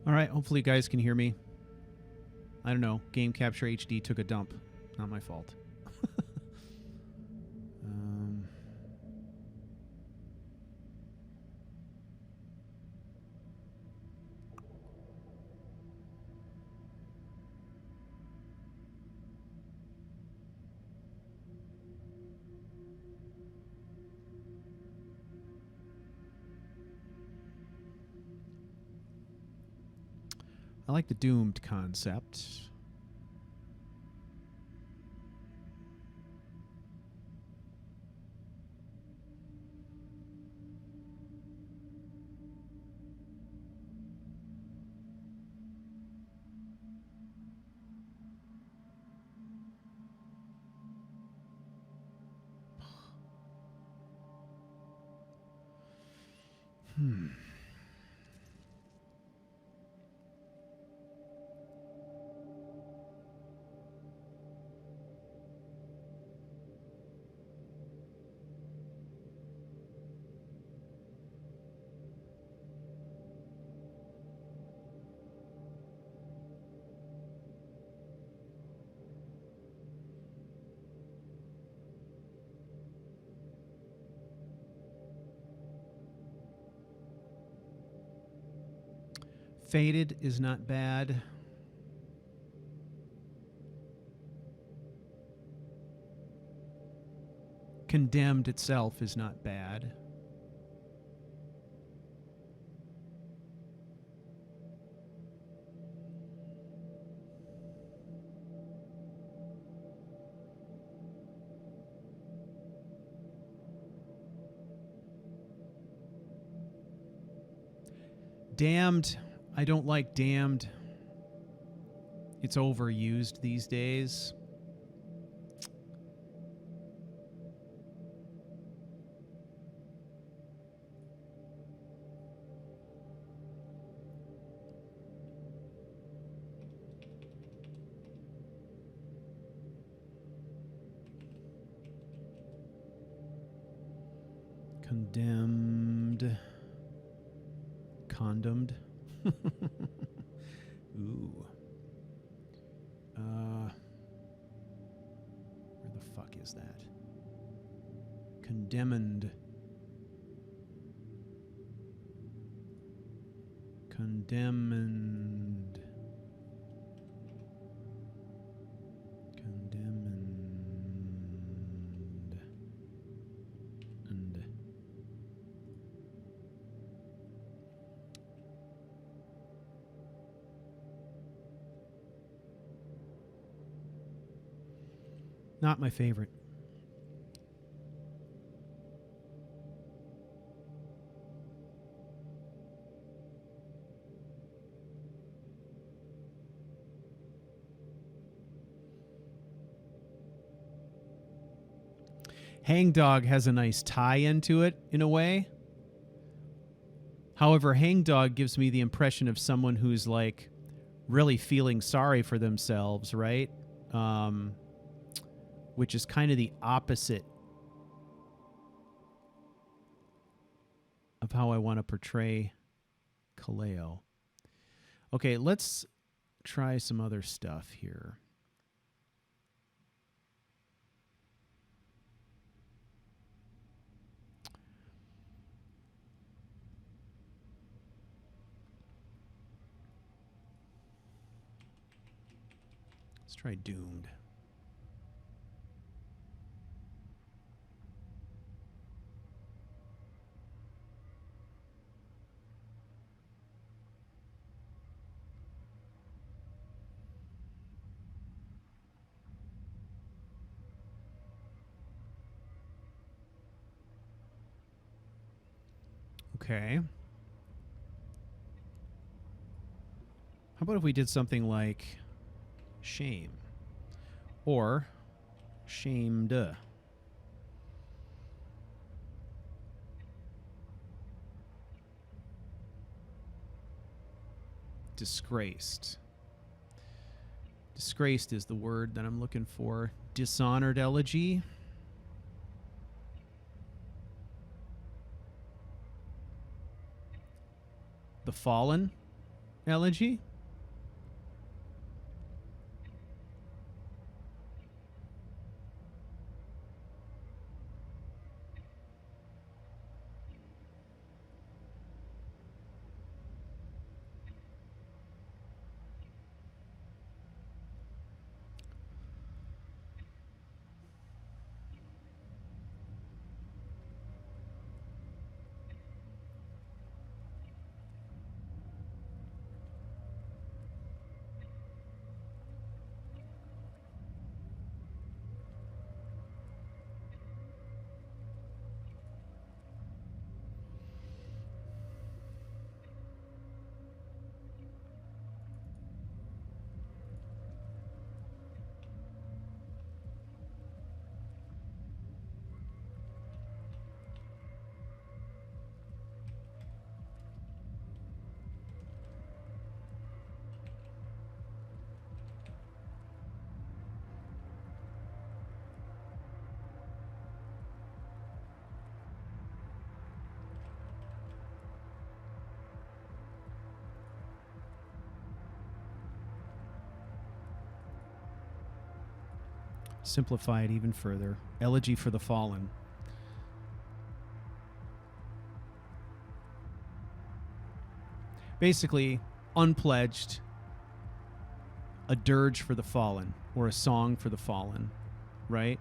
All right, hopefully you guys can hear me. I don't know. Game Capture HD took a dump. Not my fault. I like the doomed concept. Faded is not bad. Condemned itself is not bad. Damned. I don't like Damned. It's overused these days. Condemned. Condomed. Ooh. Where the fuck is that? Condemned. Condemned. Condemned. And. Not my favorite. Hangdog has a nice tie-in to it, in a way. However, Hangdog gives me the impression of someone who's, like, really feeling sorry for themselves, right? Which is kind of the opposite of how I want to portray Kaleo. Okay, let's try some other stuff here. Let's try Doomed. Okay. How about if we did something like shame or shamed? Disgraced. Disgraced is the word that I'm looking for. Dishonored elegy. The Fallen. Elegy? Simplify it even further. Elegy for the Fallen. Basically, unpledged, a dirge for the fallen, or a song for the fallen, right?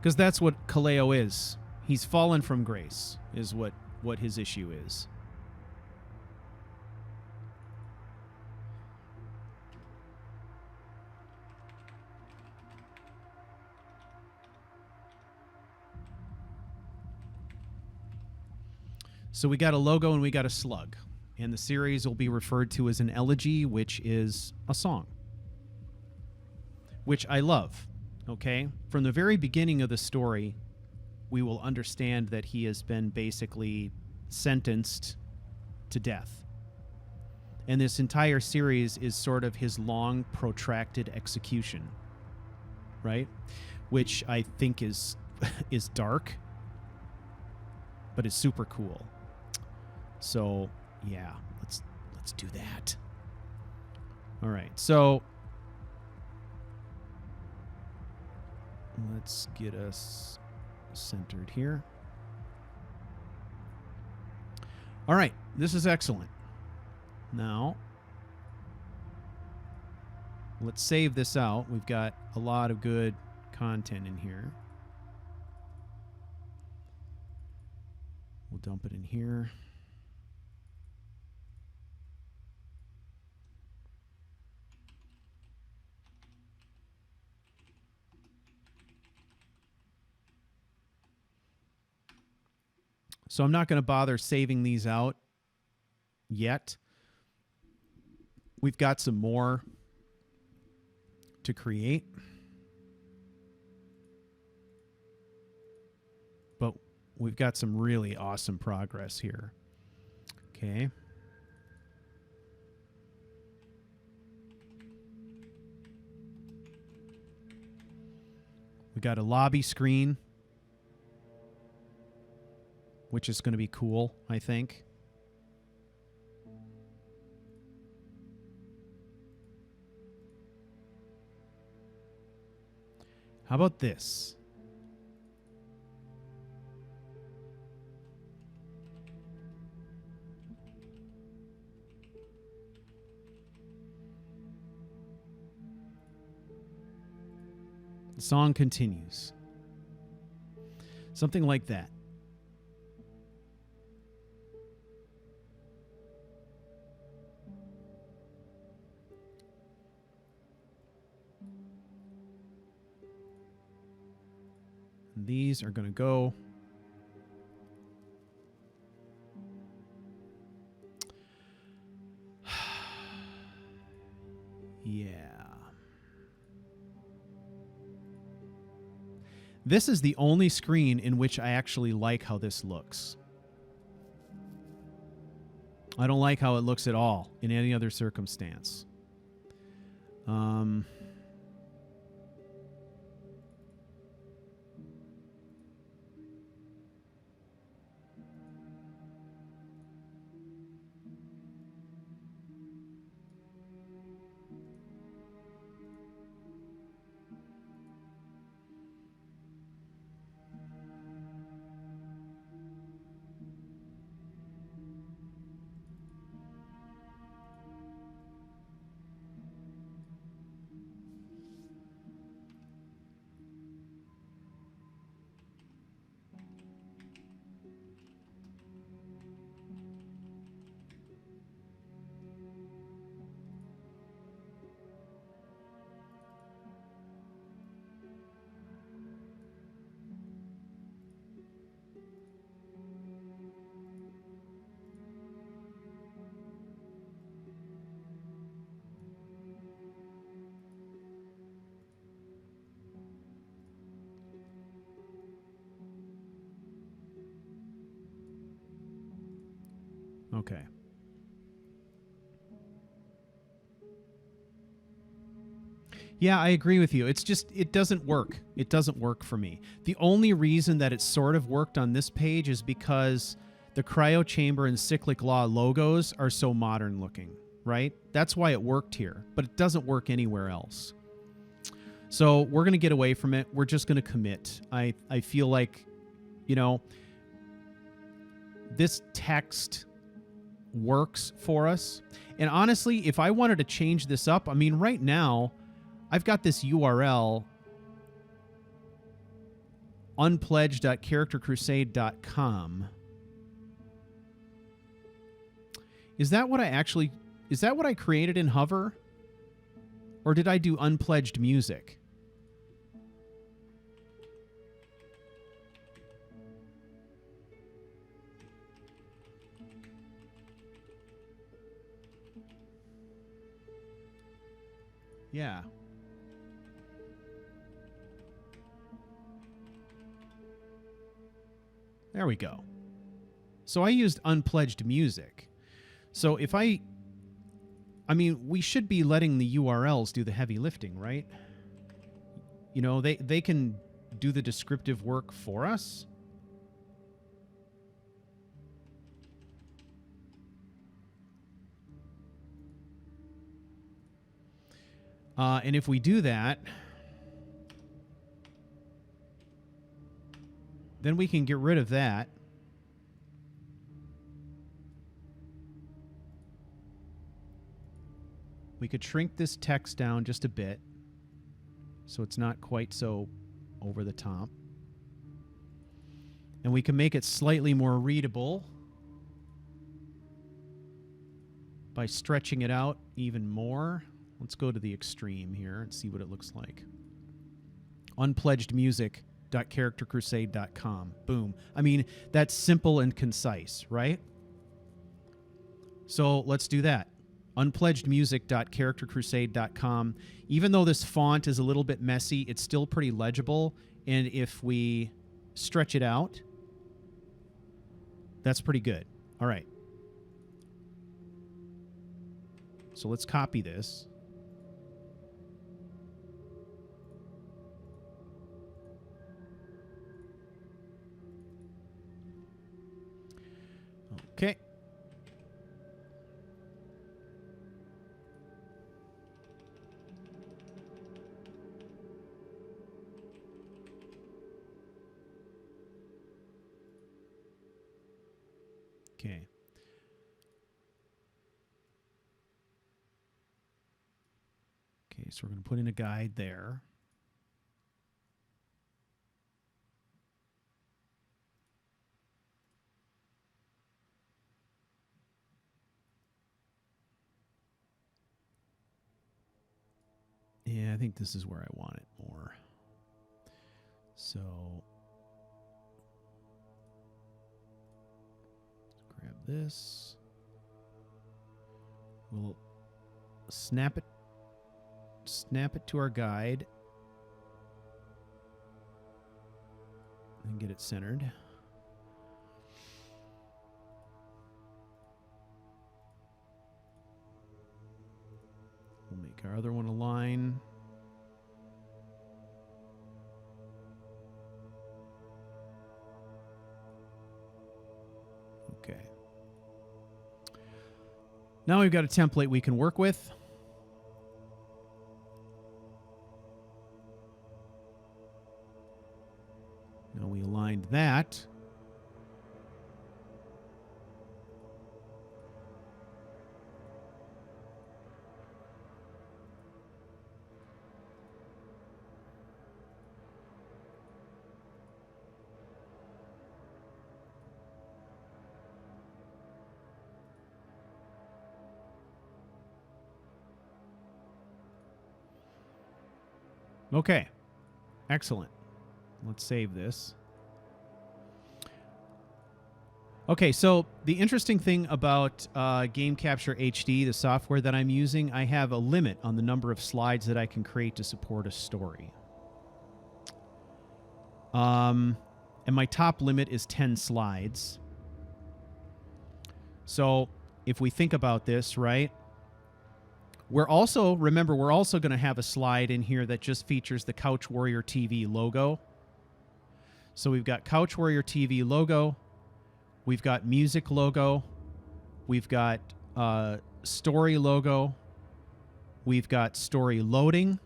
Because that's what Kaleo is. He's fallen from grace, is what his issue is. So we got a logo and we got a slug. And the series will be referred to as an elegy, which is a song. Which I love, okay? From the very beginning of the story, we will understand that he has been basically sentenced to death. And this entire series is sort of his long, protracted execution, right? Which I think is dark, but is super cool. So, yeah, let's do that. All right, so let's get us centered here. All right, this is excellent. Now, let's save this out. We've got a lot of good content in here. We'll dump it in here. So I'm not going to bother saving these out yet. We've got some more to create. But we've got some really awesome progress here. Okay. We got a lobby screen, which is going to be cool, I think. How about this? The song continues. Something like that. These are going to go. Yeah. This is the only screen in which I actually like how this looks. I don't like how it looks at all in any other circumstance. Okay. Yeah, I agree with you. It's just, it doesn't work. It doesn't work for me. The only reason that it sort of worked on this page is because the cryo chamber and cyclic law logos are so modern looking, right? That's why it worked here, but it doesn't work anywhere else. So we're going to get away from it. We're just going to commit. I feel like, you know, this text works for us. And honestly, if I wanted to change this up, I mean, right now, I've got this URL, unpledged.charactercrusade.com. Is that what I created in Hover? Or did I do unpledged music? Yeah. There we go. So I used unpledged music. So if I mean, we should be letting the URLs do the heavy lifting, right? You know, they can do the descriptive work for us. And if we do that, then we can get rid of that. We could shrink this text down just a bit so it's not quite so over the top. And we can make it slightly more readable by stretching it out even more. Let's go to the extreme here and see what it looks like. Unpledgedmusic.charactercrusade.com. Boom. I mean, that's simple and concise, right? So let's do that. Unpledgedmusic.charactercrusade.com. Even though this font is a little bit messy, it's still pretty legible. And if we stretch it out, that's pretty good. All right. So let's copy this. Okay. Okay. Okay, so we're going to put in a guide there. Yeah, I think this is where I want it more. So let's grab this. We'll snap it to our guide and get it centered. We'll make our other one align. Okay. Now we've got a template we can work with. Now we aligned that. Okay, excellent. Let's save this. Okay, so the interesting thing about Game Capture HD, the software that I'm using, I have a limit on the number of slides that I can create to support a story. And my top limit is 10 slides. So if we think about this, right, we're also going to have a slide in here that just features the CouchWarrior TV logo. So we've got CouchWarrior TV logo, we've got music logo, we've got story logo, we've got story loading,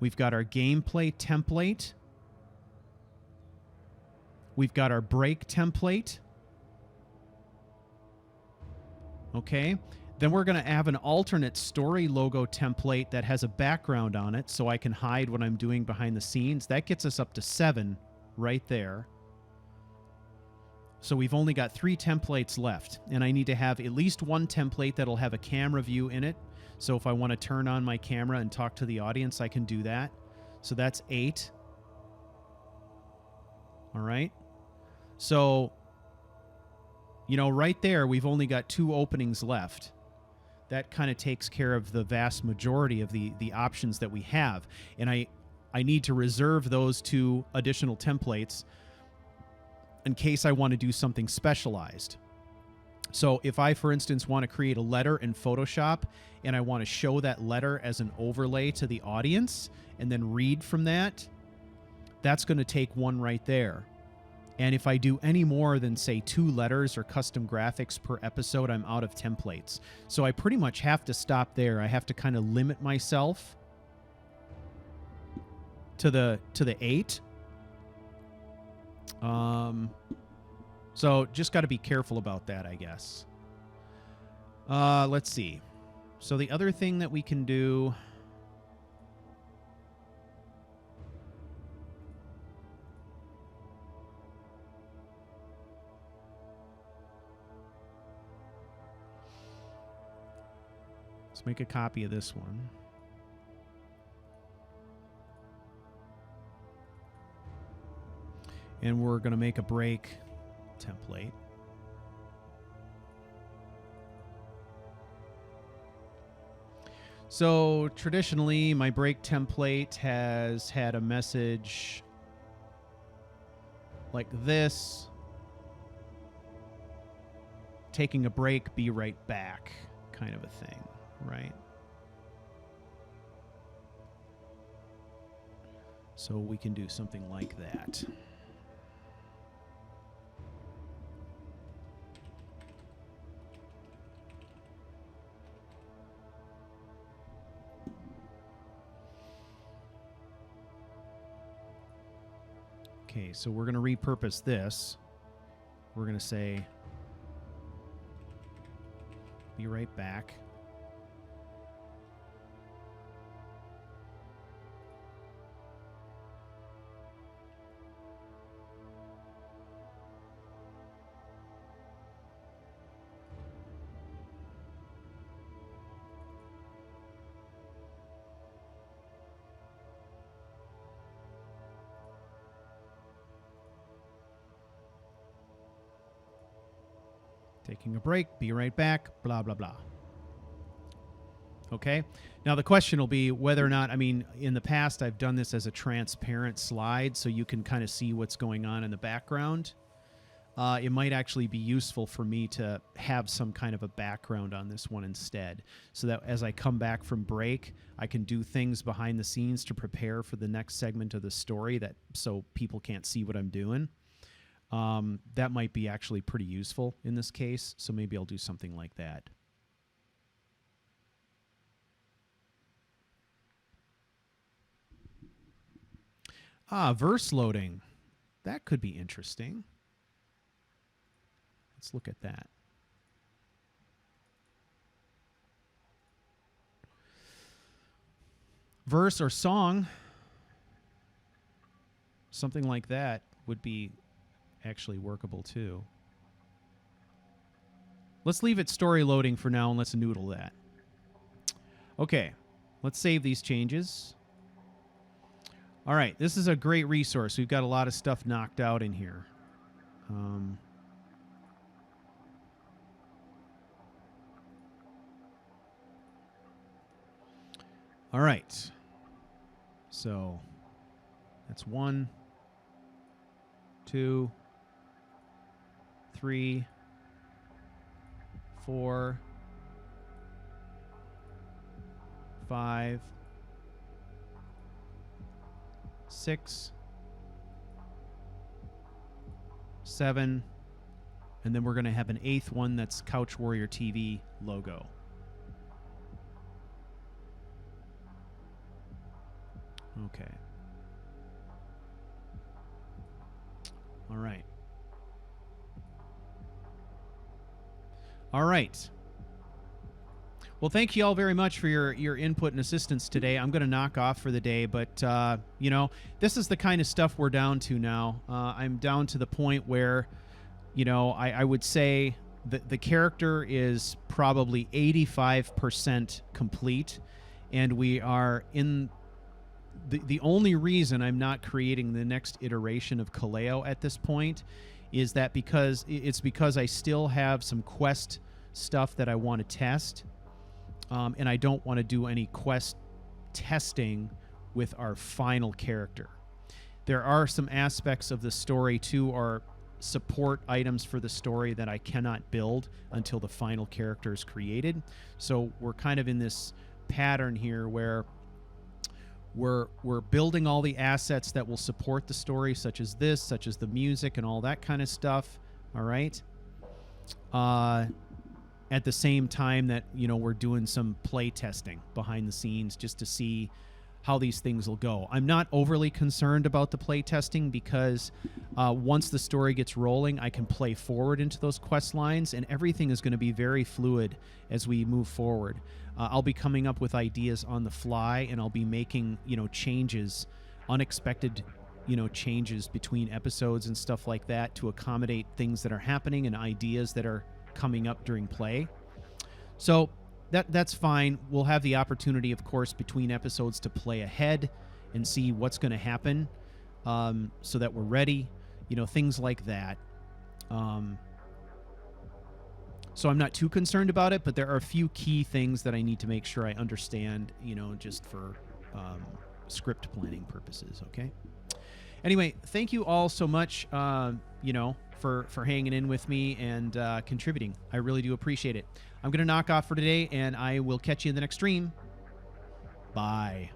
we've got our gameplay template, we've got our break template. Okay. Then we're going to have an alternate story logo template that has a background on it so I can hide what I'm doing behind the scenes. That gets us up to 7 right there. So we've only got 3 templates left, and I need to have at least one template that'll have a camera view in it. So if I want to turn on my camera and talk to the audience, I can do that. So that's 8. All right. So, you know, right there, we've only got 2 openings left. That kind of takes care of the vast majority of the options that we have. And I need to reserve those 2 additional templates in case I want to do something specialized. So if I, for instance, want to create a letter in Photoshop and I want to show that letter as an overlay to the audience and then read from that, that's going to take 1 right there. And if I do any more than, say, 2 letters or custom graphics per episode, I'm out of templates. So I pretty much have to stop there. I have to kind of limit myself to the 8. So just got to be careful about that, I guess. Let's see. So the other thing that we can do... Let's make a copy of this one. And we're going to make a break template. So traditionally, my break template has had a message like this. Taking a break, be right back, kind of a thing. Right. So we can do something like that. Okay, so we're going to repurpose this. We're going to say, be right back. Taking a break, be right back, blah, blah, blah. Okay. Now the question will be whether or not, I mean, in the past, I've done this as a transparent slide so you can kind of see what's going on in the background. It might actually be useful for me to have some kind of a background on this one instead, so that as I come back from break, I can do things behind the scenes to prepare for the next segment of the story, that so people can't see what I'm doing. That might be actually pretty useful in this case, so maybe I'll do something like that. Verse loading. That could be interesting. Let's look at that. Verse or song, something like that would be actually workable too. Let's leave it story loading for now and let's noodle that. Okay, let's save these changes. All right, this is a great resource. We've got a lot of stuff knocked out in here. All right. So that's 1, 2, 3, 4, 5, 6, 7, and then we're going to have an 8th one that's CouchWarrior TV logo. Okay. All right. All right. Well, thank you all very much for your input and assistance today. I'm going to knock off for the day, but, you know, this is the kind of stuff we're down to now. I'm down to the point where, you know, I would say that the character is probably 85% complete, and we are in... The only reason I'm not creating the next iteration of Kaleo at this point is that because I still have some quest stuff that I want to test, and I don't want to do any quest testing with our final character. There are some aspects of the story too, or support items for the story, that I cannot build until the final character is created. So we're kind of in this pattern here where we're building all the assets that will support the story, such as the music and all that kind of stuff. All right. At the same time that, you know, we're doing some play testing behind the scenes just to see how these things will go. I'm not overly concerned about the play testing because once the story gets rolling, I can play forward into those quest lines, and everything is going to be very fluid as we move forward. I'll be coming up with ideas on the fly, and I'll be making, you know, changes, unexpected, you know, changes between episodes and stuff like that to accommodate things that are happening and ideas that are coming up during play. So that's fine. We'll have the opportunity, of course, between episodes to play ahead and see what's going to happen, so that we're ready, you know, things like that. So I'm not too concerned about it, but there are a few key things that I need to make sure I understand, you know, just for script planning purposes, okay? Anyway, thank you all so much, you know, for hanging in with me and contributing. I really do appreciate it. I'm going to knock off for today, and I will catch you in the next stream. Bye.